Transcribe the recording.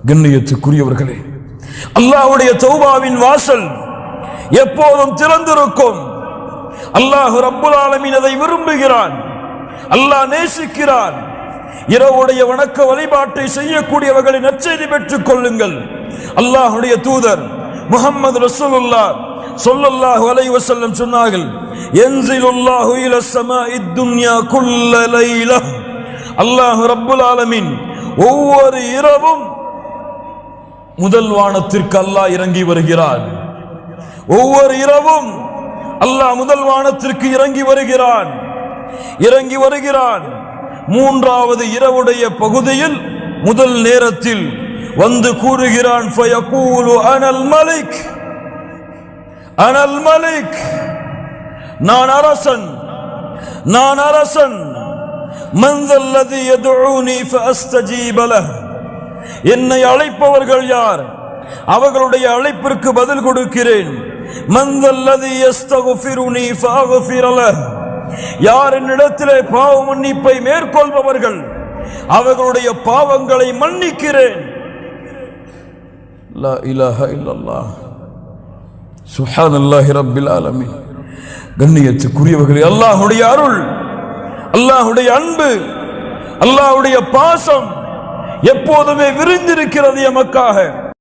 கண்ணியத்துக்குரியவர்களே, அல்லாஹ்வுடைய தௌபாவின் வாசல் எப்போதும் திறந்திருக்கும். அல்லாஹ் ரப்புல் ஆலமீன் அதை விரும்புகிறான், அல்லாஹ் நேசிக்கிறான். இரவுடைய வணக்க வழிபாட்டை செய்யக்கூடியவர்களை நற்செய்தி பெற்றுக் கொள்ளுங்கள். அல்லாஹ்வுடைய தூதர் முஹம்மது ரசூலுல்லாஹ் ஸல்லல்லாஹு அலைஹி வஸல்லம் சொன்னார்கள், யன்ஸிலுல்லாஹு இலஸ் ஸமாஇத் துன்யா குல்ல லைலா. அல்லாஹ் ரப்புல் ஆலமீன் ஒவ்வொரு இரவும் முதல் வானத்திற்கு அல்லாஹ் இறங்கி வருகிறான். ஒவ்வொரு இரவும் அல்லாஹ் முதல் வானத்திற்கு இறங்கி வருகிறான். மூன்றாவது இரவுடைய பகுதியில் முதல் நேரத்தில் வந்து கூறுகிறான், ஃபயகூலு அனல் மலிக், அனல் மலிக், நான் அரசன். மன் தல்லதி யதுஊனி ஃபஅஸ்தஜீப லஹ், என்னை அழைப்பவர்கள் யார்? அவர்களுடைய அழைப்பிற்கு பதில் கொடுக்கிறேன். மன் தல்லதி யஸ்தக்ஃபிருனி ஃபஅக்ஃபிர லஹ், யார் என்னிடத்திலே பாவ மன்னிப்பை மேற்கொள்பவர்கள் அவர்களுடைய பாவங்களை மன்னிக்கிறேன். லா இலாஹ இல்லல்லாஹ், சுப்ஹானல்லாஹி ரப்பில் ஆலமீன். கண்ணியத்துக்குரியவர்களே, அல்லாஹ்வுடைய அருள், அல்லாஹ்வுடைய அன்பு, அல்லாஹ்வுடைய பாசம் எப்போதுமே விரிந்திருக்கிறது எமக்காக.